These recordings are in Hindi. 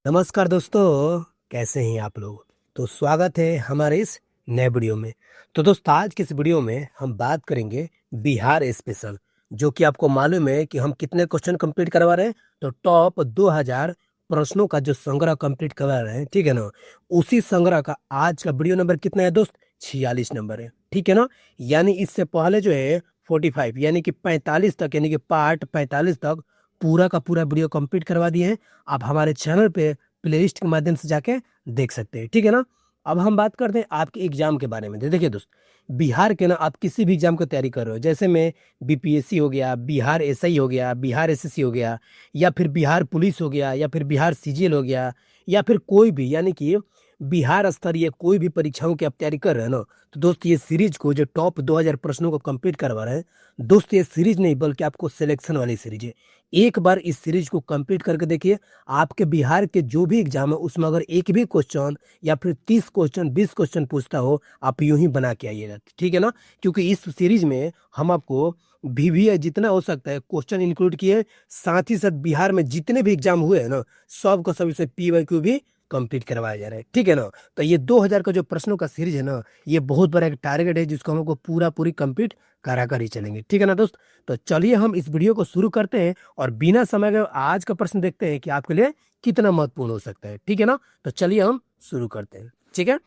नमस्कार दोस्तों, कैसे हैं आप लोग। तो स्वागत है हमारे इस नए वीडियो में। तो दोस्तों, आज के इस वीडियो में हम बात करेंगे बिहार स्पेशल, जो कि आपको मालूम है कि हम कितने क्वेश्चन कंप्लीट करवा रहे हैं। तो टॉप 2000 प्रश्नों का जो संग्रह कंप्लीट करवा रहे हैं, ठीक है ना। उसी संग्रह का आज का वीडियो नंबर कितना है दोस्त? 46 नंबर है, ठीक है ना। यानी इससे पहले जो है 45 यानी कि 45 तक, यानी कि पार्ट 45 तक पूरा का पूरा वीडियो कंप्लीट करवा दिए हैं। आप हमारे चैनल पे प्लेलिस्ट के माध्यम से जाके देख सकते हैं, ठीक है ना। अब हम बात करते हैं आपके एग्जाम के बारे में। देखिए दोस्त, बिहार के ना आप किसी भी एग्जाम की तैयारी कर रहे हो, जैसे में बीपीएससी हो गया, बिहार एसआई हो गया, बिहार एसएससी हो गया, या फिर बिहार पुलिस हो गया, या फिर बिहार सीजीएल हो गया, या फिर कोई भी यानी कि बिहार स्तरीय कोई भी परीक्षाओं की आप तैयारी कर रहे हैं ना, तो दोस्त ये सीरीज को जो टॉप 2000 प्रश्नों को कंप्लीट करवा रहे हैं दोस्त, ये सीरीज नहीं बल्कि आपको सिलेक्शन वाली सीरीज है। एक बार इस सीरीज को कंप्लीट करके देखिए, आपके बिहार के जो भी एग्जाम है उसमें अगर एक भी क्वेश्चन या फिर 30 क्वेश्चन 20 क्वेश्चन पूछता हो, आप यूं ही बना के आइएगा, ठीक है ना। क्योंकि इस सीरीज में हम आपको भी जितना हो सकता है क्वेश्चन इंक्लूड किए, साथ ही साथ बिहार में जितने भी एग्जाम हुए हैं ना, सब का सब इसे पीवाईक्यू भी कंप्लीट करवाया जा रहा है, ठीक है ना। तो ये 2000 का जो प्रश्नों का सीरीज है ना, ये बहुत बड़ा एक टारगेट है जिसको हमको पूरा पूरी कंप्लीट करा कर ही चलेंगे, ठीक है ना दोस्त। तो चलिए हम इस वीडियो को शुरू करते हैं और बिना समय के आज का प्रश्न देखते हैं कि आपके लिए कितना महत्वपूर्ण हो सकता है, ठीक है ना। तो चलिए हम शुरू करते हैं, ठीक है।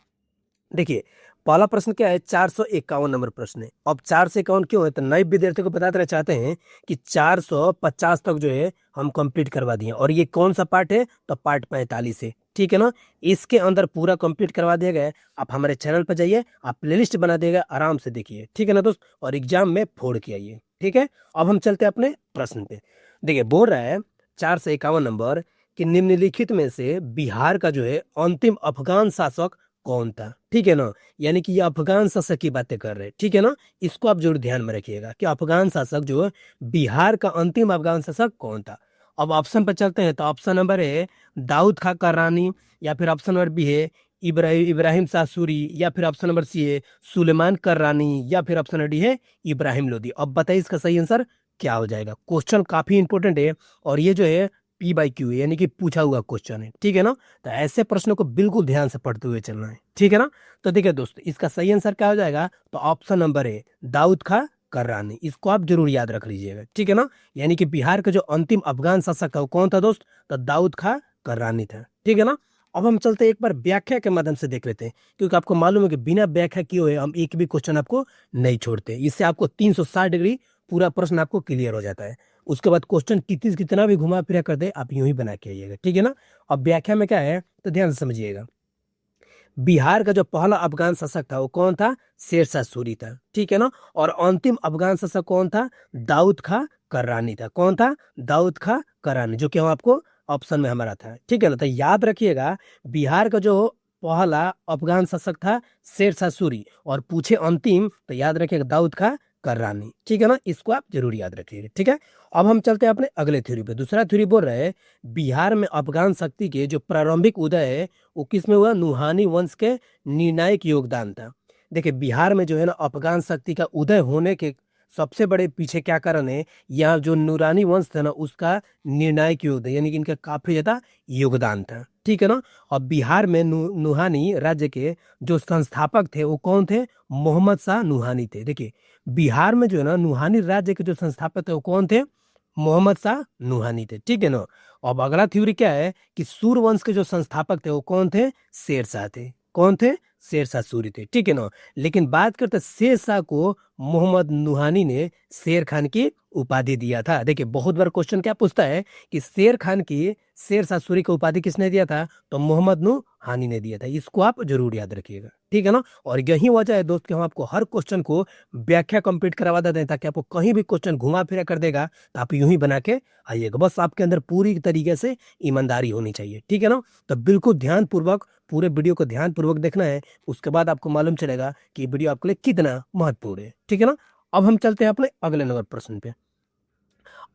देखिए, पहला प्रश्न क्या है? 451 नंबर प्रश्न है। अब 451 क्यों है? तो नए विद्यार्थियों को बताते रह चाहते हैं कि 450 तक जो है हम कंप्लीट करवा दिए, और ये कौन सा पार्ट है? तो पार्ट 45 है, ठीक है ना। इसके अंदर पूरा कंप्लीट करवा दिया गया है। आप हमारे चैनल पर जाइए, आप प्लेलिस्ट बना देगा, आराम से देखिए, ठीक है ना दोस्त, और एग्जाम में फोड़ के आइए, ठीक है। अब हम चलते हैं अपने प्रश्न पे। देखिए, बोल रहा है 451 नंबर कि निम्नलिखित में से बिहार का जो है अंतिम अफगान शासक कौन था, ठीक है ना। यानी कि ये अफगान शासक की बातें कर रहे हैं, ठीक है ना। इसको आप जरूर ध्यान में रखिएगा कि अफगान शासक जो है, बिहार का अंतिम अफगान शासक कौन था। अब ऑप्शन पर चलते हैं। तो ऑप्शन नंबर है दाऊद खां करानी, या फिर ऑप्शन नंबर बी है इब्राहिम इब्राहिम शाह सूरी, या फिर ऑप्शन नंबर सी है सुलेमान करानी, या फिर ऑप्शन नंबर डी है इब्राहिम लोदी। अब बताइए इसका सही आंसर क्या हो जाएगा। क्वेश्चन काफी इंपॉर्टेंट है, और ये जो है P/Q है, यानी कि पूछा हुआ क्वेश्चन है, ठीक है ना। तो ऐसे प्रश्नों को बिल्कुल ध्यान से पढ़ते हुए चलना है, ठीक है ना। तो देखिए दोस्त, इसका सही आंसर क्या हो जाएगा? तो ऑप्शन नंबर है दाऊद खां कर्रानी। इसको आप जरूर याद रख लीजिएगा, ठीक है ना। यानी कि बिहार का जो अंतिम अफगान शासक था वो कौन था दोस्त? तो दाऊद खां कर्रानी था, ठीक है ना। अब हम चलते हैं, एक बार व्याख्या के माध्यम से देख लेते हैं, क्योंकि आपको मालूम है कि बिना व्याख्या किए हुए हम एक भी क्वेश्चन आपको नहीं छोड़ते। इससे आपको 360 डिग्री पूरा प्रश्न आपको क्लियर हो जाता है। उसके बाद क्वेश्चन कितनी कितना भी घुमा फिरा कर दे, आप यूं ही बना के आइएगा, ठीक है ना। अब व्याख्या में क्या है तो ध्यान से समझिएगा। बिहार का जो पहला अफगान शासक था वो कौन था? शेरशाह सूरी था, ठीक है ना। और अंतिम अफगान शासक कौन था? दाऊद खां कर्रानी था। कौन था? दाऊद खां कर्रानी, जो कि हम आपको ऑप्शन में हमारा था, ठीक है ना। तो याद रखिएगा, बिहार का जो पहला अफगान शासक था शेरशाह सूरी, और पूछे अंतिम तो याद रखिएगा दाऊद खां कर्रानी, ठीक है ना। इसको आप जरूर याद रखिएगा, ठीक है। अब हम चलते हैं अपने अगले थ्योरी पे। दूसरा थ्योरी बोल रहे हैं बिहार में अफगान शक्ति के जो प्रारंभिक उदय है वो किसमें हुआ? नुहानी वंश के निर्णायक योगदान था। देखिए, बिहार में जो है ना अफगान शक्ति का उदय होने के सबसे बड़े पीछे क्या कारण है? यहाँ जो नूरानी वंश था ना उसका निर्णायक योगदान, यानी कि इनका काफी ज्यादा योगदान था, ठीक है ना। और बिहार में नुहानी राज्य के जो संस्थापक थे वो कौन थे? मोहम्मद शाह नुहानी थे। देखिए, बिहार में जो है ना नुहानी राज्य के जो संस्थापक थे वो कौन थे? मोहम्मद शाह नुहानी थे, ठीक है ना। अब अगला थ्योरी क्या है कि सूर्यवंश के जो संस्थापक थे वो कौन थे? शेरशाह थे। कौन थे? शेरशाह सूरी थे, ठीक है ना। लेकिन बात करते शेरशाह को मोहम्मद नुहानी ने शेर खान की उपाधि दिया था। देखिए, बहुत बार क्वेश्चन क्या पूछता है कि शेर खान की शेरशाह सूरी की उपाधि किसने दिया था? तो मोहम्मद नुहानी ने दिया था। इसको आप जरूर याद रखिएगा, ठीक है ना। और यही वजह है दोस्त कि हम आपको हर क्वेश्चन को व्याख्या कंप्लीट करवा देते हैं, ताकि आपको कहीं भी क्वेश्चन घुमा फिरा कर देगा तो आप यूं ही बना के आइएगा। बस आपके अंदर पूरी तरीके से ईमानदारी होनी चाहिए, ठीक है ना। तो बिल्कुल ध्यान पूर्वक पूरे वीडियो को ध्यान पूर्वक देखना है, उसके बाद आपको मालूम चलेगा कि वीडियो आपके लिए कितना महत्वपूर्ण है, ठीक है ना। अब हम चलते हैं अपने अगले नंबर प्रश्न पे।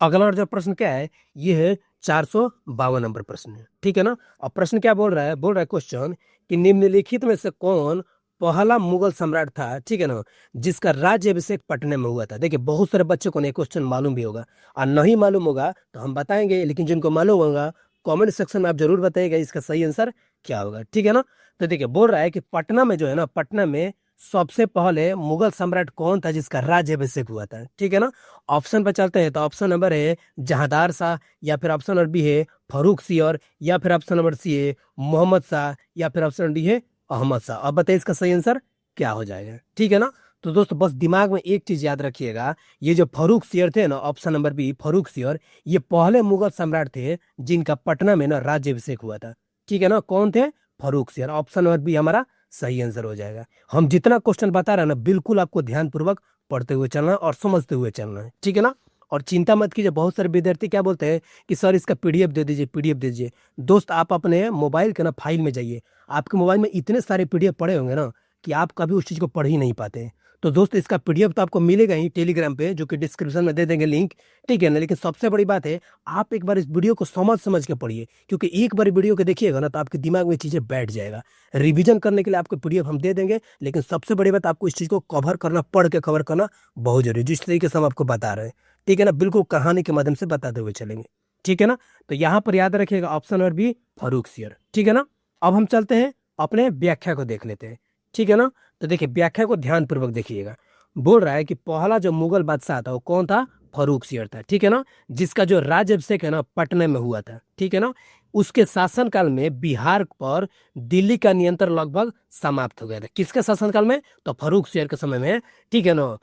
अगला जो प्रश्न क्या है? ये है 452 नंबर प्रश्न है, ठीक है ना। अब प्रश्न क्या बोल रहा है? बोल रहा है क्वेश्चन कि निम्नलिखित में से कौन पहला मुगल सम्राट था, ठीक है ना, जिसका राज्य अभिषेक पटना में हुआ था। देखिए, बहुत सारे बच्चों को नहीं क्वेश्चन मालूम भी होगा, और नहीं मालूम होगा तो हम बताएंगे, लेकिन जिनको मालूम होगा कमेंट सेक्शन में आप जरूर बताइएगा इसका सही आंसर क्या होगा, ठीक है ना। तो देखिए बोल रहा है कि पटना में जो है ना, पटना में सबसे पहले मुगल सम्राट कौन था जिसका राज्याभिषेक हुआ था, ठीक है ना। ऑप्शन पर चलते हैं तो ऑप्शन नंबर है जहांदार शाह, या फिर ऑप्शन नंबर बी है फरूख सियर, या फिर ऑप्शन नंबर सी है मोहम्मद शाह, या फिर ऑप्शन डी है अहमद शाह। अब बताइए इसका सही आंसर क्या हो जाएगा, ठीक है ना। तो दोस्तों बस दिमाग में एक चीज याद रखिएगा, ये जो फरूख सियर थे ना, option number B Farrukh share, ये पहले मुगल सम्राट थे जिनका पटना में ना राज्याभिषेक हुआ था, ठीक है ना। कौन थे? Farrukh share. Option number B हमारा सही आंसर हो जाएगा। हम जितना क्वेश्चन बता रहे हैं ना, बिल्कुल आपको ध्यानपूर्वक पढ़ते हुए चलना है और समझते हुए चलना है, ठीक है ना। और चिंता मत कीजिए, बहुत सारे विद्यार्थी क्या बोलते हैं कि सर इसका पीडीएफ दे दीजिए, पीडीएफ दे दीजिए। दोस्त आप अपने मोबाइल के ना फाइल में जाइए, आपके मोबाइल में इतने सारे पीडीएफ पड़े होंगे ना कि आप कभी उस चीज़ को पढ़ ही नहीं पाते। तो दोस्त इसका पीडीएफ तो आपको मिलेगा ही टेलीग्राम पे, जो कि डिस्क्रिप्शन में दे देंगे लिंक, ठीक है ना। लेकिन सबसे बड़ी बात है, आप एक बार इस वीडियो को समझ समझ के पढ़िए, क्योंकि एक बार वीडियो को देखिएगा ना तो आपके दिमाग में चीज़ें बैठ जाएगा। रिवीजन करने के लिए आपको पीडीएफ हम दे देंगे, लेकिन सबसे बड़ी बात आपको इस चीज़ को कवर करना, पढ़ के कवर करना बहुत जरूरी है, जिस तरीके से हम आपको बता रहे हैं, ठीक है ना। बिल्कुल कहानी के माध्यम से बताते हुए चलेंगे, ठीक है ना। तो यहाँ पर याद रखिएगा option number B Farrukh share, ठीक है ना। अब हम चलते हैं अपने व्याख्या को देख लेते हैं, ठीक है ना। तो देखिए व्याख्या को ध्यानपूर्वक देखिएगा। बोल रहा है कि पहला जो मुगल बादशाह था वो कौन था? फरूख सियर था, ठीक है ना, जिसका जो राज्याभिषेक है ना पटना में हुआ था, ठीक है ना। उसके शासनकाल में बिहार पर दिल्ली का नियंत्रण लगभग समाप्त हो गया था। किसके शासनकाल में? तो फरूख सियर के समय में, ठीक है ना।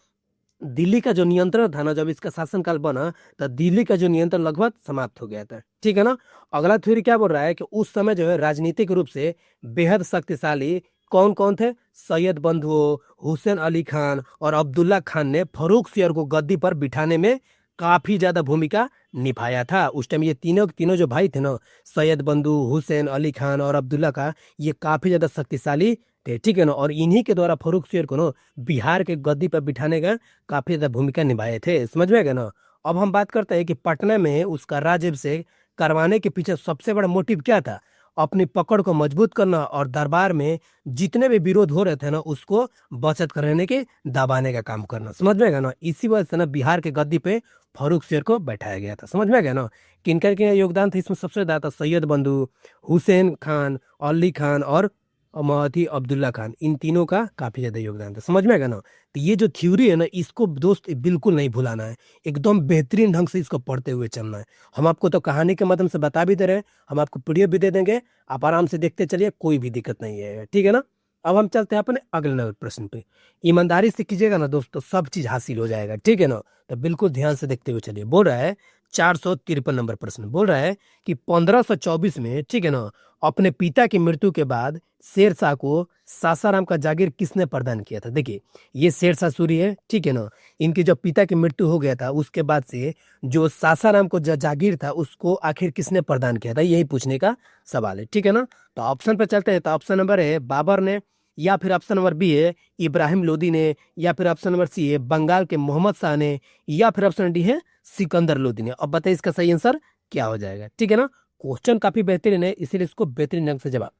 दिल्ली का जो नियंत्रण था ना, जब इसका शासनकाल बना तो दिल्ली का जो नियंत्रण लगभग समाप्त हो गया था, ठीक है ना। अगला थ्योरी क्या बोल रहा है कि उस समय जो है राजनीतिक रूप से बेहद शक्तिशाली कौन कौन थे? सैयद बंधुओं, हुसैन अली खान और अब्दुल्ला खान ने फरूख सियर को गद्दी पर बिठाने में काफी ज्यादा भूमिका निभाया था। उस टाइम ये तीनों तीनों जो भाई थे ना, सैयद बंधु, हुसैन अली खान और अब्दुल्ला का, ये काफी ज्यादा शक्तिशाली थे, ठीक है ना। और इन्हीं के द्वारा फरूख सियर को ना बिहार के गद्दी पर बिठाने का काफी ज्यादा भूमिका निभाए थे, समझ में गए ना। अब हम बात करते हैं कि पटना में उसका राज्याभिषेक करवाने के पीछे सबसे बड़ा मोटिव क्या था? अपनी पकड़ को मजबूत करना और दरबार में जितने भी विरोध हो रहे थे ना उसको बचत कराने के, दबाने का काम करना, समझ में गया ना। इसी वजह से ना बिहार के गद्दी पे फरूख सियर को बैठाया गया था, समझ में गया ना। किनका के योगदान था इसमें? सबसे ज्यादा सैयद बंधु, हुसैन खान, अली खान और महती अब्दुल्ला खान, इन तीनों का काफी ज्यादा योगदान था, समझ में गया ना। तो ये जो थ्योरी है ना, इसको दोस्त बिल्कुल नहीं भुलाना है, एकदम बेहतरीन ढंग से इसको पढ़ते हुए चलना है। हम आपको तो कहानी के माध्यम से बता भी दे रहे हैं, हम आपको पीडीएफ भी दे देंगे, आप आराम से देखते चलिए, कोई भी दिक्कत नहीं है, ठीक है ना। अब हम चलते हैं अपने अगले प्रश्न पे। ईमानदारी से कीजिएगा ना दोस्तों, सब चीज हासिल हो जाएगा, ठीक है ना। तो बिल्कुल ध्यान से देखते हुए चलिए। बोल रहा है 453 नंबर प्रश्न, बोल रहा है कि 1524 में, ठीक है ना, अपने पिता की मृत्यु के बाद शेरशाह को सासाराम का जागीर किसने प्रदान किया था? देखिए ये शेरशाह सूरी है, ठीक है ना। इनकी जब पिता की मृत्यु हो गया था उसके बाद से जो सासाराम को जागीर था उसको आखिर किसने प्रदान किया था, यही पूछने का सवाल है, ठीक है ना। तो ऑप्शन पर चलते हैं। तो ऑप्शन नंबर है बाबर ने, या फिर ऑप्शन नंबर बी है इब्राहिम लोदी ने, या फिर ऑप्शन नंबर सी है बंगाल के मोहम्मद शाह ने, या फिर ऑप्शन डी है सिकंदर लोदी ने। अब बताइए इसका सही आंसर क्या हो जाएगा, ठीक है ना। क्वेश्चन काफी बेहतरीन है, इसीलिए इसको बेहतरीन ढंग से जवाब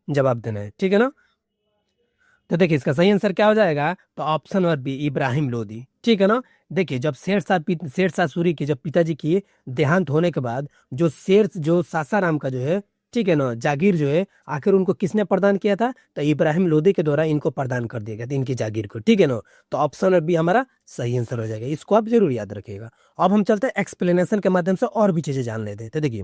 जवाब देना है, ठीक है ना। तो देखिए इसका सही आंसर क्या हो जाएगा? तो option number B Ibrahim Lodi, ठीक है ना। देखिए जब शेरशाह सूरी के जब पिताजी की देहांत होने के बाद जो सासाराम का जो है, ठीक है ना, जागीर जो है आखिर उनको किसने प्रदान किया था? तो इब्राहिम लोदी के द्वारा इनको प्रदान कर दिया गया था, इनकी जागीर को, ठीक है ना। तो ऑप्शन नंबर बी हमारा सही आंसर हो जाएगा, इसको आप जरूर याद रखिएगा। अब हम चलते हैं एक्सप्लेनेशन के माध्यम से और भी चीजें जान लेते हैं। तो देखिए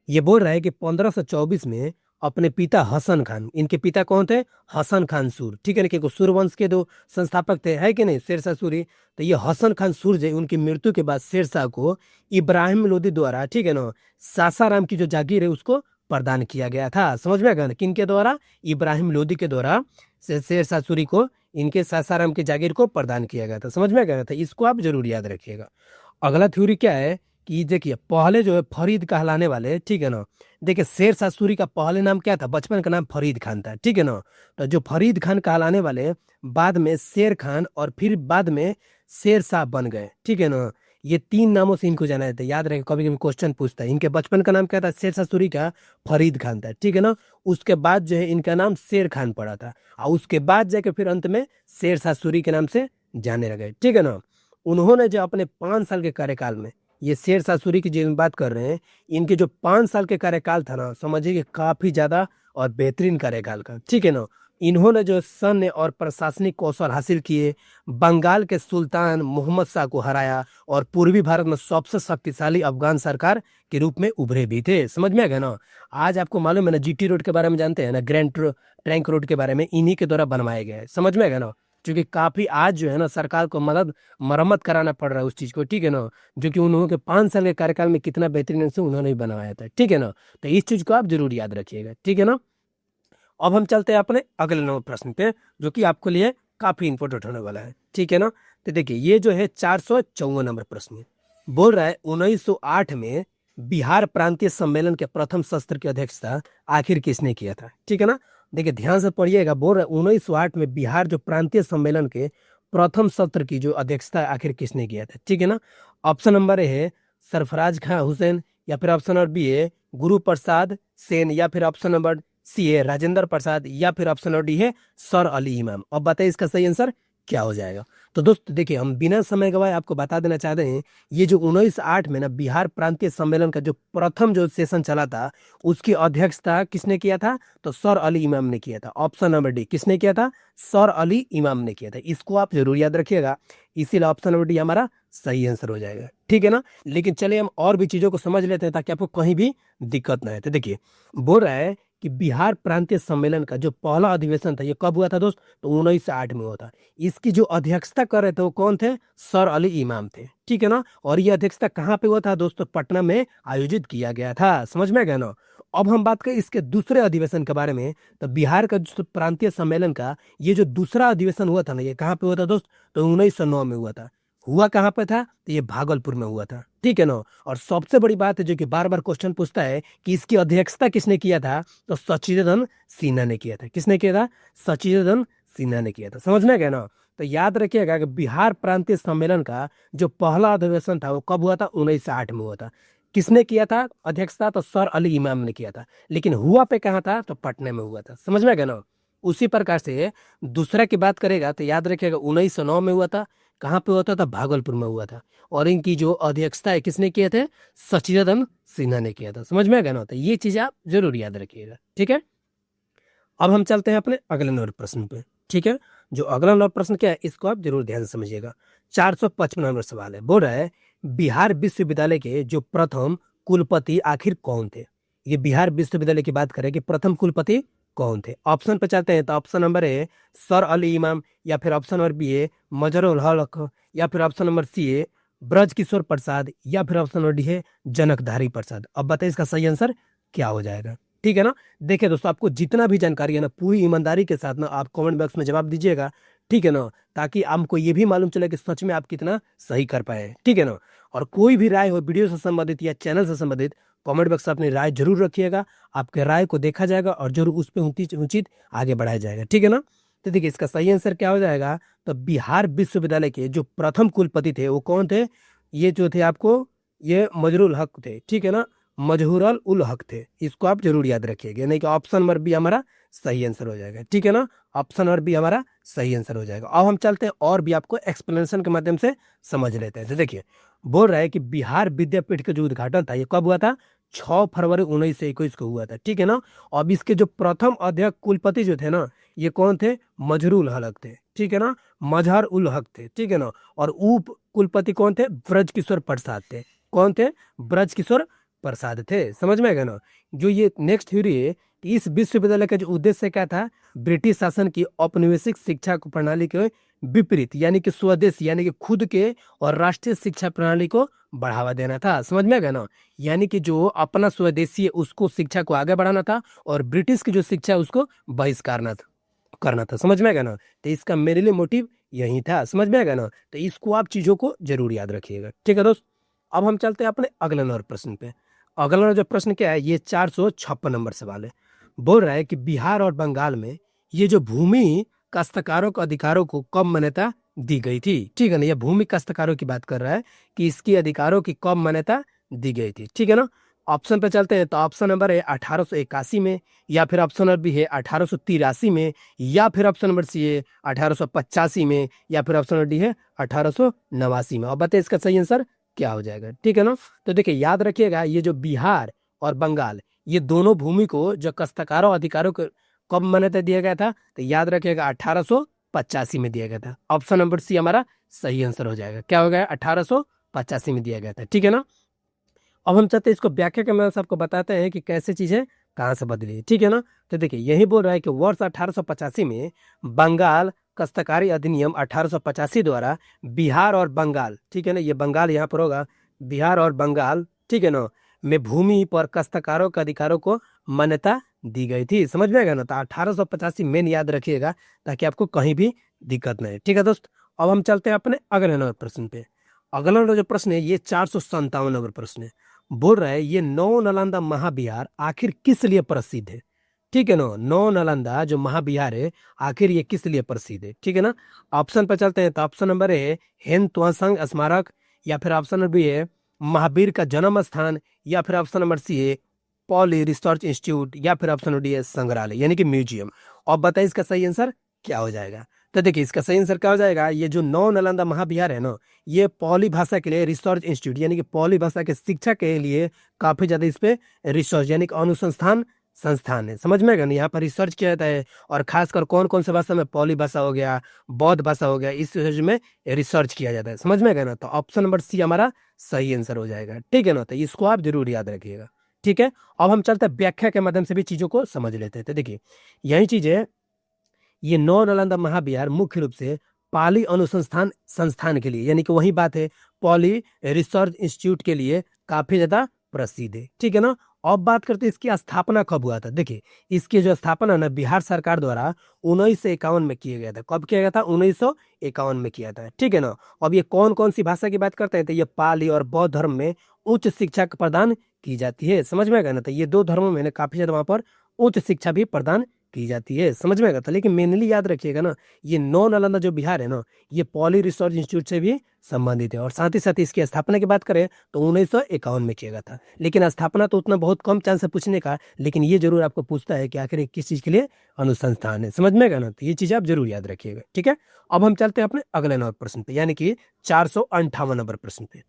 ये बोल रहा है कि 1524 में अपने पिता हसन खान, इनके पिता कौन थे? हसन खान सूर, ठीक है ना, क्योंकि सूर्यवंश के दो संस्थापक थे, है कि नहीं, शेरशाह सूरी। तो ये हसन खान सूर जो उनकी मृत्यु के बाद शेरशाह को इब्राहिम लोदी द्वारा, ठीक है ना, सासाराम की जो जागीर है उसको प्रदान किया गया था, समझ में गया ना। किनके द्वारा? इब्राहिम लोदी के द्वारा शेरशाह सूरी को इनके सासाराम की जागीर को प्रदान किया गया था, समझ में गया था। इसको आप जरूर याद रखिएगा। अगला थ्योरी क्या है कि देखिए पहले जो है फरीद कहलाने वाले, ठीक है ना। देखिए शेरशाह सूरी का पहले नाम क्या था? बचपन का नाम फरीद खान था, ठीक है ना। तो जो फरीद खान कहलाने वाले बाद में शेर खान और फिर बाद में शेरशाह बन गए, ठीक है ना। ये तीन नामों से इनको जाना जाता है, याद रखें, कभी कभी क्वेश्चन पूछता है। इनके बचपन का नाम क्या था? शेरशाह सूरी का फरीद खान था, ठीक है ना। उसके बाद जो है इनका नाम शेर खान पड़ा था, और उसके बाद जाके फिर अंत में शेरशाह सूरी के नाम से जाने लगे, ठीक है ना। उन्होंने जो अपने 5 साल के कार्यकाल में ये शेरशाह सूरी की जो बात कर रहे हैं, इनके जो 5 साल के कार्यकाल था ना, समझिए कि काफी ज्यादा और बेहतरीन कार्यकाल का, ठीक है ना। इन्होंने जो सैन्य और प्रशासनिक कौशल हासिल किए, बंगाल के सुल्तान मोहम्मद शाह को हराया और पूर्वी भारत में सबसे शक्तिशाली अफगान सरकार के रूप में उभरे भी थे। समझ में आ गया ना। आज आपको मालूम है ना, जीटी रोड के बारे में जानते हैं ना, ट्रैंक रोड के बारे में, इन्हीं के द्वारा बनवाया गया है। समझ में आ गया ना। क्योंकि काफी आज जो है ना, सरकार को मरम्मत कराना पड़ रहा है उस चीज को, ठीक है ना। जो कि उन्होंने 5 साल के कार्यकाल में कितना बेहतरीन से उन्होंने भी बनवाया था, ठीक है ना। तो इस चीज को आप जरूर याद रखिएगा, ठीक है ना। अब हम चलते हैं अपने अगले नंबर प्रश्न पे, जो कि आपके लिए काफी इंपॉर्टेंट होने वाला है, ठीक है ना। तो देखिए, ये जो है 454 नंबर प्रश्न है। बोल रहा है 1908 में बिहार प्रांतीय सम्मेलन के प्रथम सत्र की अध्यक्षता आखिर किसने किया था, ठीक है ना। देखिए ध्यान से पढ़िएगा। बोल रहा है 1908 में बिहार जो प्रांतीय सम्मेलन के प्रथम सत्र की जो अध्यक्षता आखिर किसने किया था, ठीक है ना। ऑप्शन नंबर ए है सरफराज खां हुसैन, या फिर ऑप्शन नंबर बी है गुरु प्रसाद सेन, या फिर ऑप्शन नंबर सी है राजेंद्र प्रसाद, या फिर ऑप्शन नंबर डी है सर अली इमाम। अब बताइए इसका सही आंसर क्या हो जाएगा। तो दोस्त देखिए, हम बिना समय गवाए आपको बता देना चाहते हैं, ये जो 1908 में ना बिहार प्रांतीय सम्मेलन का जो प्रथम जो सेशन चला था, उसकी अध्यक्षता किसने किया था, तो सर अली इमाम ने किया था। ऑप्शन नंबर डी किसने किया था, सर अली इमाम ने किया था। इसको आप जरूर याद रखिएगा, इसीलिए ऑप्शन नंबर डी हमारा सही आंसर हो जाएगा, ठीक है ना। लेकिन चलिए हम और भी चीजों को समझ लेते हैं, ताकि आपको कहीं भी दिक्कत ना है। तो देखिए, बोल रहा है कि बिहार प्रांतीय सम्मेलन का जो पहला अधिवेशन था, ये कब हुआ था दोस्त, तो 1908 में हुआ था। इसकी जो अध्यक्षता कर रहे थे वो कौन थे, सर अली इमाम थे, ठीक है ना। और ये अध्यक्षता कहाँ पे हुआ था दोस्तों, पटना में आयोजित किया गया था। समझ में गया ना। अब हम बात करें इसके दूसरे अधिवेशन के बारे में, तो बिहार का जो प्रांतीय सम्मेलन का ये जो दूसरा अधिवेशन हुआ था ना, ये कहाँ पे हुआ था दोस्त, तो 1909 में हुआ था। हुआ कहाँ पे था, तो ये भागलपुर में हुआ था, ठीक है ना। और सबसे बड़ी बात है, जो कि बार बार क्वेश्चन पूछता है कि इसकी अध्यक्षता किसने किया था, तो सचिदानंद सिन्हा ने किया था। किसने किया था, सचिदानंद सिन्हा ने किया था। समझ में गया ना। तो याद रखिएगा कि बिहार प्रांतीय सम्मेलन का जो पहला अधिवेशन था वो कब हुआ था, 1908 में हुआ था। किसने किया था अध्यक्षता, तो सर अली इमाम ने किया था। लेकिन हुआ पे कहाँ था, तो पटना में हुआ था। समझ में गया ना। उसी प्रकार से दूसरा की बात करेगा तो याद रखिएगा 1909 में हुआ था। कहाँ पे होता था, भागलपुर में हुआ था। और इनकी जो अध्यक्षता है किसने किए थे, सचिदानंद सिन्हा ने किया था। समझ में आ गया ना। तो ये चीज आप जरूर याद रखिएगा, ठीक है। अब हम चलते हैं अपने अगले नंबर प्रश्न पे, ठीक है। जो अगला नंबर प्रश्न क्या है, इसको आप जरूर ध्यान से समझिएगा। 455 नंबर सवाल है। बोल रहा है बिहार विश्वविद्यालय के जो प्रथम कुलपति आखिर कौन थे। ये बिहार विश्वविद्यालय की बात करें कि प्रथम कुलपति कौन थे। ऑप्शन पे चलते हैं, तो option number A sir Ali इमाम, या फिर ऑप्शन नंबर बी है मजरुल हक, या फिर ऑप्शन नंबर सी है ब्रज किशोर प्रसाद, या फिर ऑप्शन नंबर डी है जनकधारी प्रसाद। अब बताइए इसका सही आंसर क्या हो जाएगा, ठीक है ना। देखिए दोस्तों, आपको जितना भी जानकारी है ना, पूरी ईमानदारी के साथ ना आप कमेंट बॉक्स में जवाब दीजिएगा, ठीक है ना। ताकि आपको ये भी मालूम चले कि सच में आप कितना सही कर पाए, ठीक है ना। और कोई भी राय हो वीडियो से संबंधित या चैनल से संबंधित, कमेंट बॉक्स में अपनी राय जरूर रखिएगा। आपके राय को देखा जाएगा और जरूर उस पर उचित आगे बढ़ाया जाएगा, ठीक है ना। तो देखिए इसका सही आंसर क्या हो जाएगा, तो बिहार विश्वविद्यालय के जो प्रथम कुलपति थे वो कौन थे, ये जो थे आपको, ये मजरुल हक थे, ठीक है ना। मजहूरल उल हक थे। इसको आप जरूर याद रखिएगा, नहीं कि ऑप्शन नंबर बी हमारा सही आंसर हो जाएगा, ठीक है ना। ऑप्शन नंबर बी हमारा सही आंसर हो जाएगा। अब हम चलते हैं और भी आपको एक्सप्लेनेशन के माध्यम से समझ लेते हैं। तो देखिए, बोल रहा है कि बिहार विद्यापीठ का जो उद्घाटन था ये कब हुआ था, 6 फरवरी 1921 को हुआ था, ठीक है ना। अब इसके जो प्रथम अध्यक्ष कुलपति जो थे ना, ये कौन थे, मजहरुल हक थे, ठीक है ना। मजहर उल हक थे, ठीक है ना। और उप कुलपति कौन थे, ब्रज किशोर प्रसाद थे। कौन थे, ब्रज किशोर प्रसाद थे। समझ में आएगा ना। जो ये नेक्स्ट थ्योरी है, इस विश्वविद्यालय का जो उद्देश्य क्या था, ब्रिटिश शासन की औपनिवेशिक शिक्षा प्रणाली के विपरीत, यानी कि स्वदेश यानी कि खुद के और राष्ट्रीय शिक्षा प्रणाली को बढ़ावा देना था। समझ में आ गया ना। यानी कि जो अपना स्वदेशी है उसको शिक्षा को आगे बढ़ाना था, और ब्रिटिश की जो शिक्षा है उसको बहिष्कार करना था। समझ में आ गया ना। तो इसका मेरे लिए मोटिव यही था। समझ में आ गया ना। तो इसको आप चीजों को जरूर याद रखिएगा, ठीक है दोस्त। अब हम चलते हैं अपने अगले नंबर प्रश्न पे। अगला जो प्रश्न क्या है, ये 456 नंबर सवाल है। बोल रहा है कि बिहार और बंगाल में ये जो भूमि काश्तकारों के अधिकारों को कब मान्यता दी गई थी, ठीक है ना। ये भूमि काश्तकारों की बात कर रहा है कि इसकी अधिकारों की कब मान्यता दी गई थी, ठीक है ना। ऑप्शन पे चलते हैं, तो ऑप्शन नंबर है 1881 में, या फिर ऑप्शन नंबर बी है 1883 में, या फिर ऑप्शन नंबर सी है 1885 में, या फिर ऑप्शन नंबर डी है 1889 में। अब बताइए इसका सही आंसर क्या हो जाएगा, ठीक है ना। तो देखिए याद रखिएगा, ये जो बिहार और बंगाल, ये दोनों भूमि को जो काश्तकारों अधिकारों को कब मान्यता दिया गया था, तो याद रखिएगा 1885 में दिया गया था। ऑप्शन नंबर सी हमारा सही आंसर हो जाएगा। क्या हो गया, 1885 में दिया गया था, ठीक है ना। अब हम चाहते हैं इसको व्याख्या के मदद से आपको बताते हैं कि कैसे चीजें कहाँ से बदली, ठीक है ना। तो देखिए यही बोल रहा है कि वर्ष 1885 में बंगाल काश्तकारी अधिनियम 1885 द्वारा बिहार और बंगाल, ठीक है ना, ये बंगाल यहाँ पर होगा, बिहार और बंगाल, ठीक है ना, में भूमि पर काश्तकारों के अधिकारों को मान्यता दी गई थी। समझ में आएगा ना। तो 1885 मेन याद रखिएगा ताकि आपको कहीं भी दिक्कत नहीं, ठीक है दोस्त। अब हम चलते हैं अपने अगले नंबर प्रश्न पे। अगला जो प्रश्न है ये 457 नंबर प्रश्न है। बोल रहा है ये नौ नालंदा महाविहार आखिर किस लिए प्रसिद्ध है, ठीक है ना। नौ नालंदा जो महाविहार है आखिर ये किस लिए प्रसिद्ध है, ठीक है ना। ऑप्शन पर चलते हैं। तो ऑप्शन नंबर है हेन त्वसंग स्मारक, या फिर ऑप्शन नंबर बी है महावीर का जन्म स्थान, या फिर ऑप्शन नंबर सी है पॉली रिसर्च इंस्टीट्यूट, या फिर ऑप्शन नंबर डी है संग्रहालय यानी कि म्यूजियम। अब बताइए इसका सही आंसर क्या हो जाएगा। तो देखिए इसका सही आंसर क्या हो जाएगा, ये जो नौ नालंदा महाविहार है ना, ये पॉली भाषा के लिए रिसर्च इंस्टीट्यूट यानी कि पॉली भाषा के शिक्षा के लिए काफी ज्यादा इस पे रिसर्च यानी कि अनुसंधान संस्थान है। समझ में आएगा ना, यहाँ पर रिसर्च किया जाता है और खासकर कौन कौन से भाषा में, पॉली भाषा हो गया, बौद्ध भाषा हो गया, इस विषय में रिसर्च किया जाता है। समझ में आएगा ना। तो ऑप्शन नंबर सी हमारा सही आंसर हो जाएगा, ठीक है ना। तो इसको आप जरूर याद रखिएगा, ठीक है। अब हम चलते हैं व्याख्या के माध्यम से भी चीजों को समझ लेते हैं। तो देखिए यही चीज है, ये नौ नालंदा महाविहार मुख्य रूप से पाली अनुसंधान संस्थान के लिए यानी कि वही बात है पॉली रिसर्च इंस्टीट्यूट के लिए काफी ज्यादा प्रसिद्ध है, ठीक है ना। अब बात करते हैं इसकी स्थापना कब हुआ था। देखिए इसकी जो स्थापना ना बिहार सरकार द्वारा 1951 में किया गया था। कब किया गया था, 1951 में किया था, ठीक है ना। अब ये कौन कौन सी भाषा की बात करते हैं, तो ये पाली और बौद्ध धर्म में उच्च शिक्षा प्रदान की जाती है। समझ में आएगा ना। तो ये दो धर्मों में काफी ज्यादा वहां पर उच्च शिक्षा भी प्रदान की जाती है। समझ में आएगा। तो लेकिन मेनली याद रखिएगा ना, ये नौ नालंदा जो बिहार है ना, ये पॉली रिसर्च इंस्टीट्यूट से भी संबंधित है। और साथ ही साथ इसकी स्थापना की बात करें तो 1951 में किया गया था। लेकिन स्थापना तो उतना बहुत कम चांस है पूछने का, लेकिन ये जरूर आपको पूछता है कि आखिर ये किस चीज के लिए अनुसंधान है। समझ में आएगा ना। तो ये चीज आप जरूर याद रखिएगा, ठीक है। अब हम चलते हैं अपने अगले नंबर प्रश्न पे यानी कि 458 नंबर प्रश्न पे।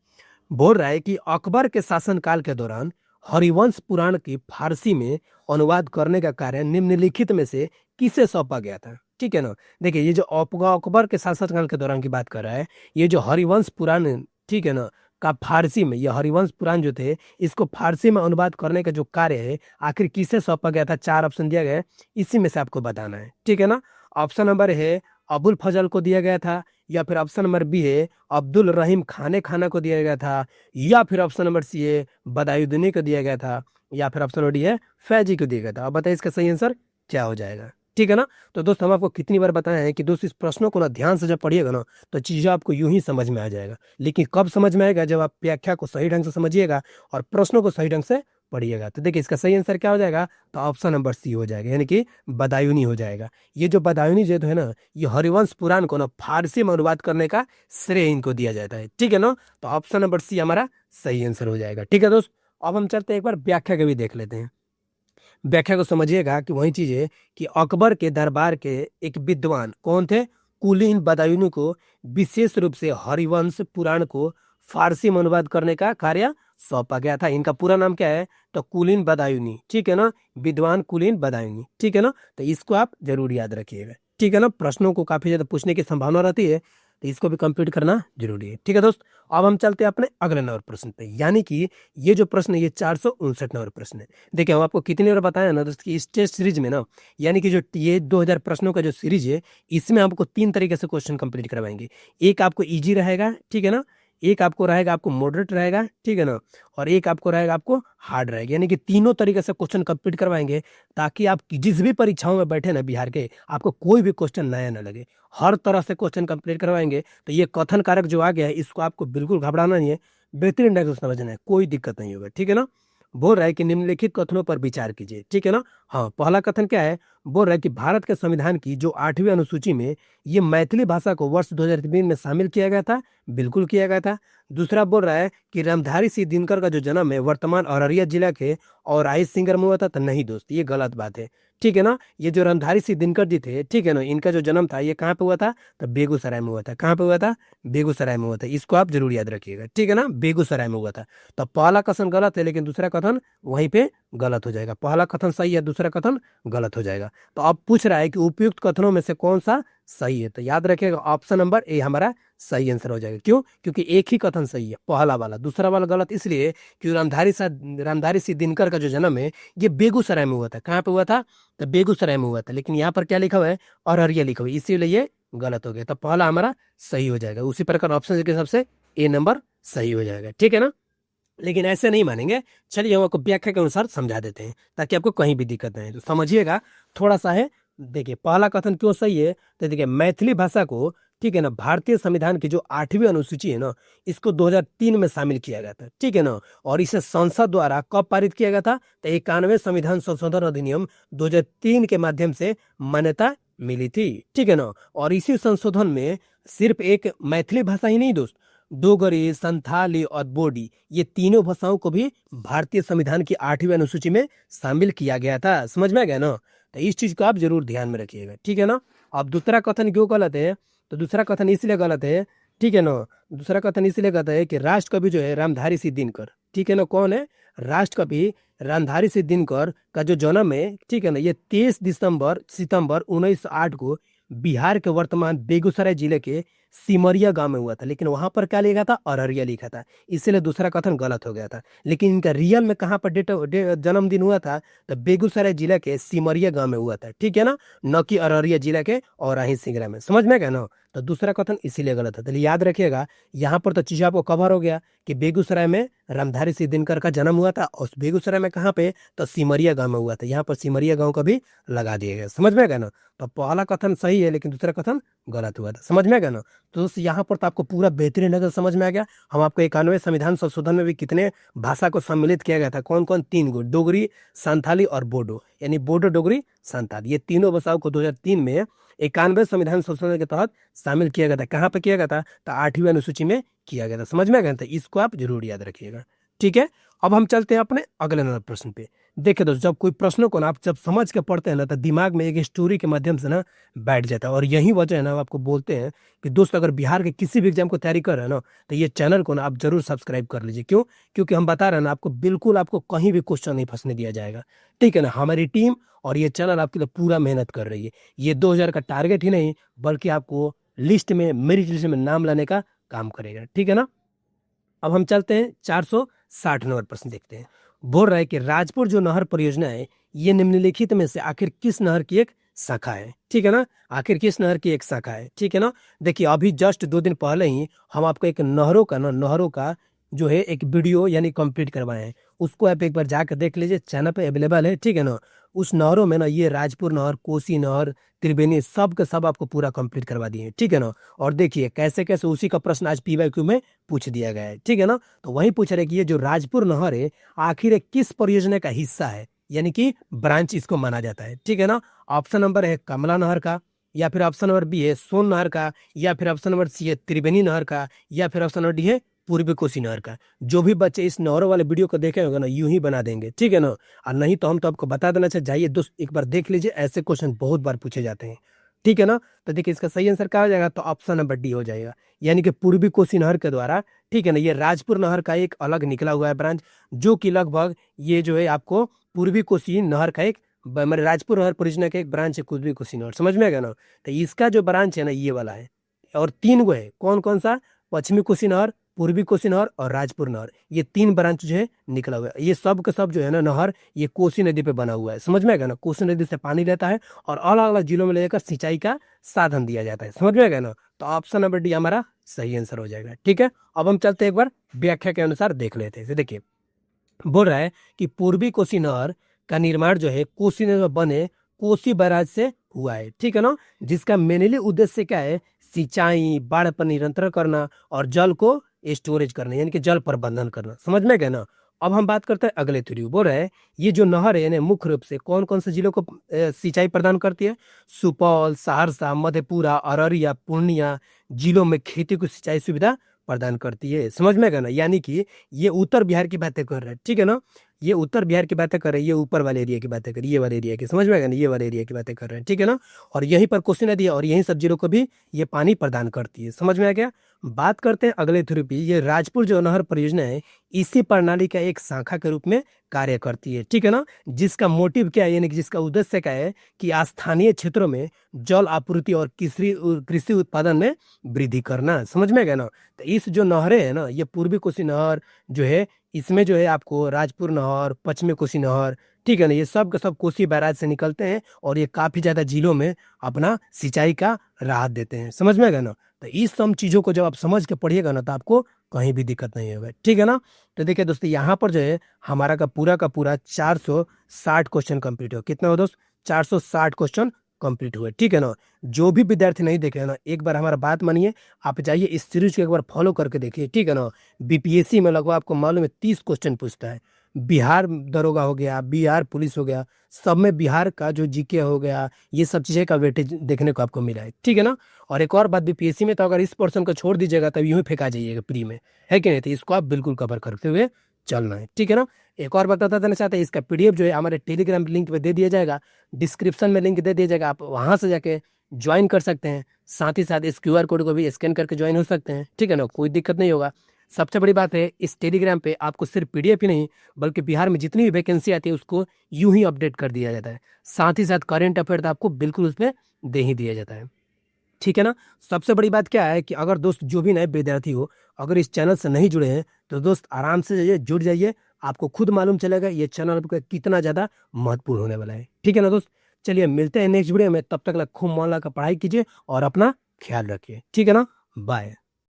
बोल रहा है कि अकबर के शासनकाल के दौरान हरिवंश पुराण की फारसी में अनुवाद करने का कार्य निम्नलिखित में से किसे सौंपा गया था, ठीक है ना। देखिए ये जो अकबर के शासनकाल के दौरान की बात कर रहा है, ये जो हरिवंश पुराण, ठीक है ना, का फारसी में, ये हरिवंश पुराण जो थे इसको फारसी में अनुवाद करने का जो कार्य है आखिर किसे सौंपा गया था। 4 ऑप्शन दिया गया है, इसी में से आपको बताना है, ठीक है ना। ऑप्शन नंबर है अबुल फजल को दिया गया था, या फिर ऑप्शन नंबर बी है अब्दुल रहीम खाना को दिया गया था, या फिर ऑप्शन नंबर सी है बदायूद्दीन को दिया गया था, या फिर ऑप्शन नंबर डी है फैजी को दिया गया था। अब बताइए इसका सही आंसर क्या हो जाएगा, ठीक है ना। तो दोस्त हम आपको कितनी बार बताए हैं कि दोस्त इस प्रश्नों को ना ध्यान से जब पढ़िएगा ना तो चीजें आपको यूं ही समझ में आ जाएगा। लेकिन कब समझ में आएगा, जब आप व्याख्या को सही ढंग से समझिएगा और प्रश्नों को सही ढंग से पढ़िएगा। तो देखिए इसका सही आंसर क्या हो जाएगा, तो ऑप्शन नंबर सी हो जाएगा यानी कि बदायूनी हो जाएगा। ये जो बदायूनी जो है ना, ये हरिवंश पुराण को ना फारसी में अनुवाद करने का श्रेय इनको दिया जाता है, ठीक है ना। तो ऑप्शन नंबर सी हमारा सही आंसर हो जाएगा, ठीक है दोस्त। अब हम चलते हैं एक बार व्याख्या के भी देख लेते हैं। व्याख्या को समझिएगा कि वही चीज है कि अकबर के दरबार के एक विद्वान कौन थे, कुलीन बदायूनी को विशेष रूप से हरिवंश पुराण को फारसी में अनुवाद करने का कार्य सौंपा गया था। इनका पूरा नाम क्या है, तो कुलीन बदायूनी, ठीक है ना, विद्वान कुलीन बदायूनी, ठीक है ना। तो इसको आप जरूर याद रखिएगा, ठीक है ना। प्रश्नों को काफी ज्यादा पूछने की संभावना रहती है, तो इसको भी कंप्लीट करना जरूरी है, ठीक है दोस्त। अब हम चलते हैं अपने अगले नंबर प्रश्न पे यानी कि ये जो प्रश्न है ये 459 नंबर प्रश्न है। देखिए हम आपको कितनी बार बताया ना दोस्त कि इस टेस्ट सीरीज में ना, यानी कि जो ये 2000 प्रश्नों का जो सीरीज है इसमें आपको 3 तरीके से क्वेश्चन कंप्लीट करवाएंगे। एक आपको इजी रहेगा, ठीक है ना, एक आपको रहेगा आपको मॉडरेट रहेगा, ठीक है ना, और एक आपको रहेगा आपको हार्ड रहेगा। यानी कि तीनों तरीके से क्वेश्चन कंप्लीट करवाएंगे ताकि आप जिस भी परीक्षाओं में बैठे ना बिहार के, आपको कोई भी क्वेश्चन नया ना लगे। हर तरह से क्वेश्चन कंप्लीट करवाएंगे। तो ये कथन कारक जो आ गया है इसको आपको बिल्कुल घबराना नहीं है, बेहतरीन ढंग से समझना है, कोई दिक्कत नहीं होगा, ठीक है ना। बोल रहा है कि निम्नलिखित कथनों पर विचार कीजिए, ठीक है ना। हाँ पहला कथन क्या है, बोल रहा है कि भारत के संविधान की जो 8वीं अनुसूची में ये मैथिली भाषा को वर्ष 2003 में शामिल किया गया था, बिल्कुल किया गया था। दूसरा बोल रहा है कि रामधारी सिंह दिनकर का जो जन्म है वर्तमान अररिया जिला के और आइस सिंगर में हुआ था, तो नहीं दोस्त, ये गलत बात है। ठीक है ना, ये जो रामधारी सिंह दिनकर जी थे, ठीक है ना, इनका जो जन्म था ये कहाँ पे हुआ था, तो बेगूसराय में हुआ था। कहाँ पे हुआ था, बेगूसराय में हुआ था। इसको आप जरूर याद रखिएगा, ठीक है ना, बेगूसराय में हुआ था। तो पहला कथन गलत है, लेकिन दूसरा कथन वहीं पे गलत हो जाएगा। पहला कथन सही है, दूसरा कथन गलत हो जाएगा। तो अब पूछ रहा है कि उपयुक्त कथनों में से कौन सा सही है, तो याद रखिएगा ऑप्शन नंबर ए हमारा सही आंसर हो जाएगा। क्यों, क्योंकि एक ही कथन सही है, पहला वाला। दूसरा वाला गलत इसलिए क्योंकि रामधारी सिंह दिनकर का जो जन्म है ये बेगूसराय में हुआ था। कहाँ पे हुआ था, तो बेगूसराय में हुआ था, लेकिन यहाँ पर क्या लिखा हुआ है, अररिया लिखा हुआ है, इसीलिए ये गलत हो गया। तो पहला हमारा सही हो जाएगा। उसी प्रकार ऑप्शन के हिसाब से ए नंबर सही हो जाएगा, ठीक है ना। लेकिन ऐसे नहीं मानेंगे, चलिए हम आपको व्याख्या के अनुसार समझा देते हैं ताकि आपको कहीं भी दिक्कत नहीं है। तो समझिएगा थोड़ा सा है। देखिए पहला कथन क्यों सही है, तो देखिए मैथिली भाषा को, ठीक है ना, भारतीय संविधान की जो 8वीं अनुसूची है ना, इसको 2003 में शामिल किया गया था, ठीक है ना। और इसे संसद द्वारा कब पारित किया गया था, तो 91वें संविधान संशोधन अधिनियम 2003 के माध्यम से मान्यता मिली थी, ठीक है ना। और इसी संशोधन में सिर्फ एक मैथिली भाषा ही नहीं दोस्त, डोगरी, संथाली और बोडी, ये तीनों भाषाओं को भी भारतीय संविधान की 8वीं अनुसूची में शामिल किया गया था। समझ में आ गया ना, तो इस चीज को आप जरूर ध्यान में रखिएगा, ठीक है ना। अब दूसरा कथन क्यों गलत है, तो दूसरा कथन इसलिए गलत है, ठीक है ना, दूसरा कथन इसलिए गलत है कि राष्ट्रकवि जो है रामधारी सिंह दिनकर, ठीक है ना, कौन है, राष्ट्रकवि रामधारी सिंह दिनकर का जो जन्म है, ठीक है ना, ये 23 सितंबर 1908 को बिहार के वर्तमान बेगूसराय जिले के सिमरिया गांव में हुआ था। लेकिन वहां पर क्या लिखा था, अररिया लिखा था, इसलिए दूसरा कथन गलत हो गया था। लेकिन इनका रियल में कहाँ पर जन्मदिन हुआ था, तो बेगूसराय जिले के सिमरिया गांव में हुआ था, ठीक है ना, न कि अररिया जिले के और आही सिंगरा में। समझ में गया ना, तो दूसरा कथन इसीलिए गलत है। तो याद रखिएगा, यहाँ पर तो चीज आपको कवर हो गया कि बेगूसराय में रामधारी सिंह दिनकर का जन्म हुआ था, और बेगूसराय में कहाँ पे, तो सिमरिया गांव में हुआ था। यहाँ पर सिमरिया गांव का भी लगा दिया गया। समझ में गया ना, तो पहला कथन सही है लेकिन दूसरा कथन गलत हुआ था। समझ में गया ना, तो दोस्तों यहाँ पर तो आपको पूरा बेहतरीन नजर समझ में आ गया। हम आपको 91वें संविधान संशोधन में भी कितने भाषा को सम्मिलित किया गया था, कौन कौन, 3 गो, डोगरी, संथाली और बोडो, यानी बोडो, डोगरी, संथाली, ये तीनों भाषाओं को 2003 में 91वें संविधान संशोधन के तहत शामिल किया गया था। कहाँ पे किया गया था, तो 8वीं अनुसूची में किया गया था। समझ में आ गया था, इसको आप जरूर याद रखिएगा, ठीक है। अब हम चलते हैं अपने अगले नंबर प्रश्न पे। देखिए दोस्तों, जब कोई प्रश्नों को ना आप जब समझ के पढ़ते हैं ना, तो दिमाग में एक स्टोरी के माध्यम से ना बैठ जाता है। और यही वजह है ना, आपको बोलते हैं कि दोस्त अगर बिहार के किसी भी एग्जाम को तैयारी कर रहे हैं ना, तो ये चैनल को ना आप जरूर सब्सक्राइब कर लीजिए। क्यों, क्योंकि हम बता रहे हैं ना आपको, बिल्कुल आपको कहीं भी क्वेश्चन नहीं फंसने दिया जाएगा, ठीक है ना। हमारी टीम और ये चैनल आपके लिए पूरा मेहनत कर रही है। ये 2000 का टारगेट ही नहीं, बल्कि आपको लिस्ट में, मेरिट लिस्ट में नाम लाने का काम करेगा, ठीक है ना। अब हम चलते हैं 460 नंबर प्रश्न देखते हैं। बोल रहा है कि राजपुर जो नहर परियोजना है, ये निम्नलिखित में से आखिर किस नहर की एक शाखा है, ठीक है ना, आखिर किस नहर की एक शाखा है, ठीक है ना। देखिए अभी जस्ट 2 दिन पहले ही हम आपको एक नहरों का जो है एक वीडियो यानी कंप्लीट करवाए हैं। उसको आप एक बार जाकर देख लीजिए, चैनल पे अवेलेबल है, ठीक है ना। उस नहरों में ना ये राजपुर नहर, कोसी नहर, त्रिवेणी, सब के सब आपको पूरा कंप्लीट करवा दिए हैं, ठीक है ना। और देखिए कैसे कैसे उसी का प्रश्न आज PYQ में पूछ दिया गया है, ठीक है ना। तो वही पूछ रहे कि ये जो राजपुर नहर है आखिर ये किस परियोजना का हिस्सा है, यानी कि ब्रांच इसको माना जाता है, ठीक है ना। ऑप्शन नंबर है कमला नहर का, या फिर ऑप्शन नंबर बी है सोन नहर का, या फिर ऑप्शन नंबर सी है त्रिवेणी नहर का, या फिर ऑप्शन नंबर डी है पूर्वी कोसी नहर का। जो भी बच्चे इस नहरों वाले वीडियो को देखे होंगे ना, यूं ही बना देंगे, ठीक है ना। और नहीं तो हम तो आपको बता देना चाहिए, जाइए दोस्त एक बार देख लीजिए, ऐसे क्वेश्चन बहुत बार पूछे जाते हैं, ठीक है ना। तो देखिए इसका सही आंसर क्या हो जाएगा, तो ऑप्शन नंबर डी हो जाएगा, यानी कि पूर्वी कोसी नहर के द्वारा, ठीक है ना, ये राजपुर नहर का एक अलग निकला हुआ है ब्रांच, जो कि लगभग ये जो है आपको पूर्वी कोसी नहर का एक मेरे राजपुर नहर परियोजना का एक ब्रांच है, पूर्वी कोसी नहर। समझ में आ गया ना, तो इसका जो ब्रांच है ना ये वाला है। और 3 गो है, कौन कौन सा, पश्चिमी कोसी नहर, पूर्वी कोसी नहर और राजपुर नहर, ये 3 ब्रांच जो है निकला हुआ है। ये सब के सब जो है ना नहर, ये कोसी नदी पे बना हुआ है। समझ में आ गया ना, कोसी नदी से पानी लेता है और अलग अलग जिलों में लेकर सिंचाई का साधन दिया जाता है। समझ में आ गया ना, तो ऑप्शन नंबर डी हमारा सही आंसर हो जाएगा, ठीक है। अब हम चलते एक बार व्याख्या के अनुसार देख लेते हैं। देखिए बोल रहा है कि पूर्वी कोसी नहर का निर्माण जो है कोसी नदी में बने कोसी बैराज से हुआ है, ठीक है ना, जिसका मेनली उद्देश्य क्या है, सिंचाई, बाढ़ पर नियंत्रण करना और जल को स्टोरेज करना, यानी कि जल प्रबंधन करना। समझ में गए ना। अब हम बात करते हैं अगले थ्योरी। बोल रहे हैं ये जो नहर है यानी मुख्य रूप से कौन कौन से जिलों को सिंचाई प्रदान करती है, सुपौल, सहरसा, मधेपुरा, अररिया, पूर्णिया जिलों में खेती को सिंचाई सुविधा प्रदान करती है। समझ में गया ना? यानी कि ये उत्तर बिहार की बातें कर रहे हैं, ठीक है ना? ये उत्तर बिहार की बातें कर रहे हैं, ये ऊपर वाले एरिया की बातें कर रही है, ये वाले एरिया की, समझ में गया ना? ये वाले एरिया की बातें कर रहे हैं, ठीक है ना? और यहीं पर क्वेश्चन है दिया, और यहीं सब जिलों को भी ये पानी प्रदान करती है। समझ में आ गया? बात करते हैं अगले थ्रू पे। ये राजपुर जो नहर परियोजना है, इसी प्रणाली का एक शाखा के रूप में कार्य करती है, ठीक है ना? जिसका मोटिव क्या है, यानी कि जिसका उद्देश्य क्या है कि स्थानीय क्षेत्रों में जल आपूर्ति और कृषि उत्पादन में वृद्धि करना। समझ में गया ना? तो इस जो नहरें है ना, ये पूर्वी कोसी नहर जो है, इसमें जो है आपको राजपुर नहर, पश्चिमी कोसी नहर, ठीक है ना, ये सब के सब कोसी बैराज से निकलते हैं, और ये काफी ज्यादा जिलों में अपना सिंचाई का राहत देते हैं। समझ में गया ना? तो इस सब चीजों को जब आप समझ के पढ़िएगा ना, तो आपको कहीं भी दिक्कत नहीं होगा, ठीक है ना? तो देखिए दोस्तों, यहाँ पर जो है हमारा का पूरा 460 क्वेश्चन कंप्लीट हो। कितना हो दोस्त? 460 क्वेश्चन कंप्लीट हुए, ठीक है ना? जो भी विद्यार्थी नहीं देखे हैं ना, एक बार हमारा बात मानिए, आप जाइए इस सीरीज को एक बार फॉलो करके देखिए, ठीक है ना? बीपीएससी में लगभग आपको मालूम है 30 क्वेश्चन पूछता है। बिहार दरोगा हो गया, बिहार पुलिस हो गया, सब में बिहार का जो जीके हो गया, ये सब चीजें का वेटेज देखने को आपको मिला है, ठीक है ना? और एक और बात, बीपीएससी में तो अगर इस पोर्शन को छोड़ दीजिएगा तब यूं ही फेंका जाइएगा प्री में, है कि नहीं? तो इसको आप बिल्कुल कवर करते हुए चलना है, ठीक है ना? एक और बताता देना चाहते हैं, इसका पीडीएफ जो है हमारे टेलीग्राम लिंक पे दे दिया जाएगा, डिस्क्रिप्शन में लिंक दे दिया जाएगा, आप वहां से जाके ज्वाइन कर सकते हैं। साथ ही साथ इस क्यूआर कोड को भी स्कैन करके ज्वाइन हो सकते हैं, ठीक है ना? कोई दिक्कत नहीं होगा। सबसे बड़ी बात है, इस टेलीग्राम पे आपको सिर्फ पीडीएफ ही नहीं, बल्कि बिहार में जितनी भी वैकेंसी आती है उसको यूं ही अपडेट कर दिया जाता है। साथ ही साथ करंट अफेयर आपको बिल्कुल उसमें दे ही दिया जाता है, ठीक है ना? सबसे बड़ी बात क्या है कि अगर दोस्त जो भी नए विद्यार्थी हो, अगर इस चैनल से नहीं जुड़े हैं, तो दोस्त आराम से जाइए, जुड़ जाइए। आपको खुद मालूम चलेगा ये चैनल आपका कितना ज़्यादा महत्वपूर्ण होने वाला है, ठीक है ना दोस्त? चलिए मिलते हैं नेक्स्ट वीडियो में, तब तक खूब मन लगा पढ़ाई कीजिए और अपना ख्याल रखिए, ठीक है ना? बाय।